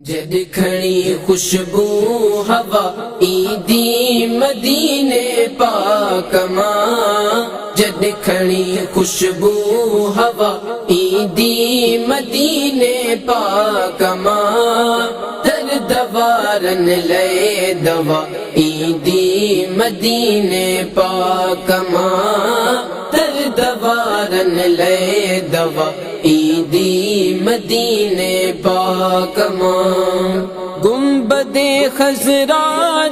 जद खड़ी खुशबू हवा ईदी मदीने पाक मां। जद खड़ी खुशबू हवा ईदी मदीने पाक मां। दर्द वारन ले दवा ईदी मदीने पाक मां। दर्द वारन ले दवा ईदी मदीने पाक मां। गुंबदे खजरा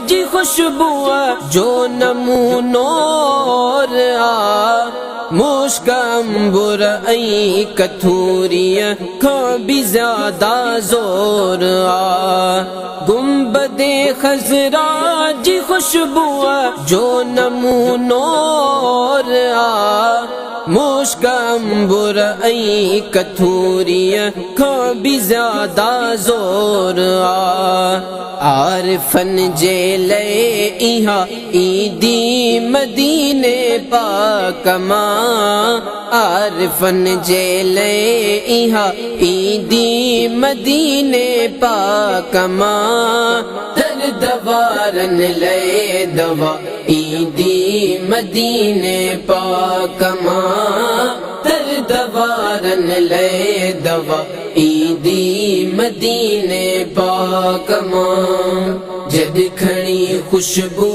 जी खुशबू जो नमूनोर आ। मुश्क अंबुर आई कथूरिया खा भी ज्यादा जोर आ। गुंबदे खजरा जी खुशबू जो नमूनोर आ। मुश्क अंबुर आई कथूरिया खा भी ज्यादा जोर आ। आरिफन जेले इहा ईदी मदीने पाक मां। आरिफन जेले इहा ईदी मदीने पाक मां। दर्द वारन ले दवा ईदी मदीने पाक मां। दर्द वारन ले दवा ईदी मदीने पाक मां। जद खड़ी खुशबू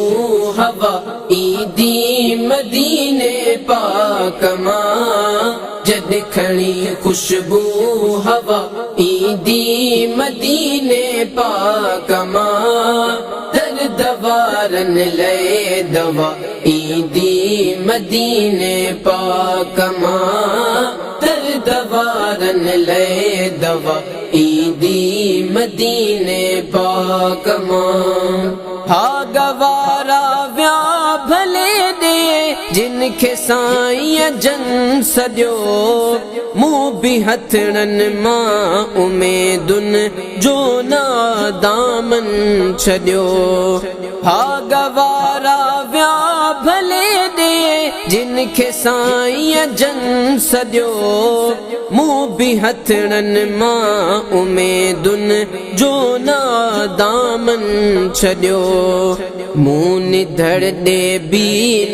हवा ईदी मदीने पाक मां। जद खड़ी खुशबू हवा ईदी मदीने पाक मां। दर्द वारन ले दवा ईदी मदीने पाक मां। दर्द वारन ले दवा ईदी मदीने पाक मां। हा गवारा व्या भले दे जिनखे साईं जन सॼो। मुंह भी हथड़न मां उमेदुन जो ना दामन छॾियो। हा गवारा व्या भले दे जिनखे साईं जन सॼो। मुंह भी हथड़न मां उमेदुन जो ना दामन छॾियो। मुंह निधड़ दे भी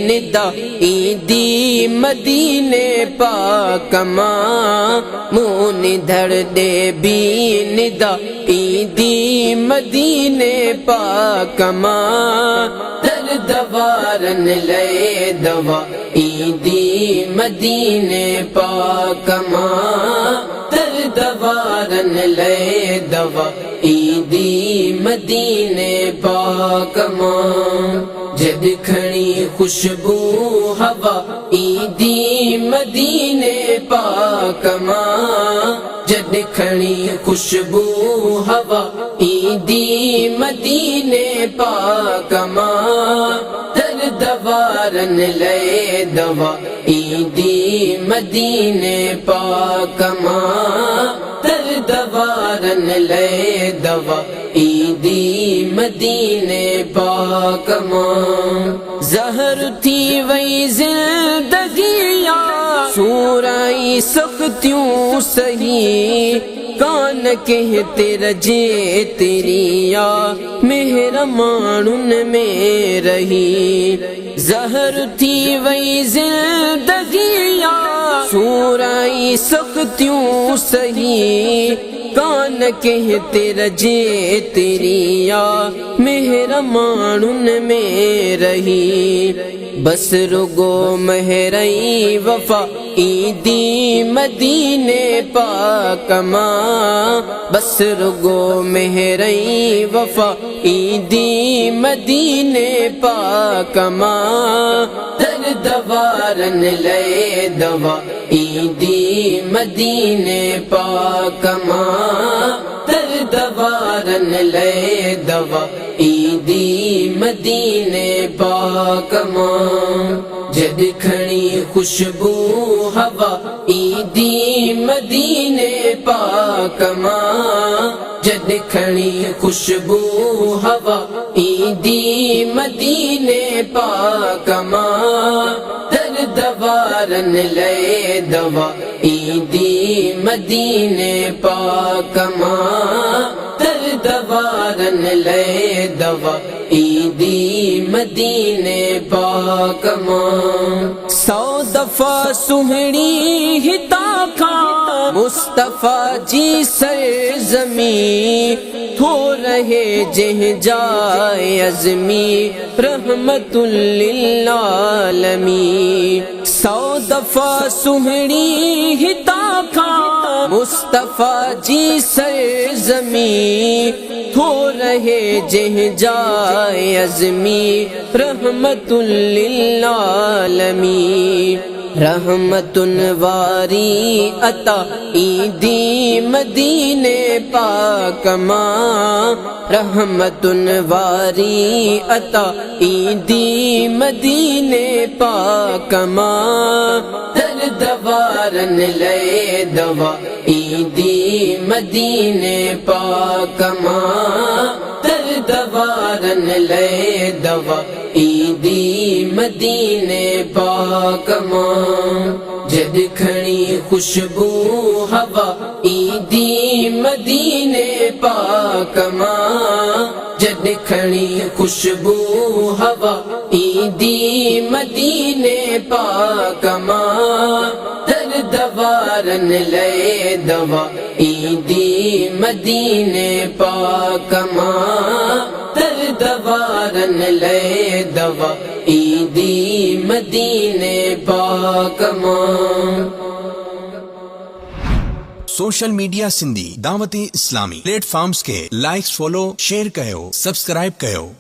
निदा ईदी मदीने पाक मां। मुंह निधड़ दे भी निदा ईदी मदीने पाक मां। दर्द वारन ले दवा ईदी मदीने पाक मां। दर्द वारन ले दवा ईदी मदीने पाक मां। जद खड़ी खुशबू हवा ईदी मदीने पाक मां। जद खड़ी खुशबू हवा ईदी मदीने पाक मां। दर्द वारन ले दवा ईदी मदीने पाक मां। दर्द वारन ले दवा ईदी मदीने पाक मां। ज़हर थी वई जिंदगिया सूराई सख्तियों सही। कान कहते रजे तेरिया मेहर मानुन में रही। ज़हर थी वई जिंदगिया सूराई सख्तियों सही। कान कहते रजे तेरिया मेहर मानुन में रही। बस रुगो महरई वफा ईदी मदीने पाक मां। बस रुगो महरई वफा ईदी मदीने पाक मां। दर्द वारन ले दवा ईदी मदीने पाक मां। दर्द वारन ले दवा ईदी मदीने पाक मां। जद खड़ी खुशबू हवा ईदी मदीने पाक मां। जद खड़ी खुशबू हवा ईदी मदीने पाक मां। दर्द वारन ले दवा ईदी मदीने पाक मां। दवारन ले दवा ईदी मदीने पाक मां। 100 दफा सुहणी हिता खा मुस्तफा जी सरजमी थो रहे जह जाए अज़मी रहमतुल लिल आलमीन। 100 दफा सुहणी हिता खा मुस्तफा जी सरजमी थो रहे जह जाए अज़मी रहमतुल लिल आलमीन। रहमतुन वारी अता ईदी मदीने पाक मां। रहमतुन वारी अता ईदी मदीने पाक मां। दर दवारन ले दवा ईदी मदीने पाक मां। दर दवारन ले दवा ईदी मदीने पाक मां। जद खणी खुशबू हवा ईदी मदीने पाक मां। जद खणी खुशबू हवा ईदी मदीने पाक मां। दर दवारन ले दवा ईदी मदीने पाक मां। दर दवारन ले दवा ईदी मदीने पाक मां। सोशल मीडिया सिंधी दावती इस्लामी प्लेटफॉर्म्स के लाइक्स फॉलो शेयर कयो सब्सक्राइब कयो।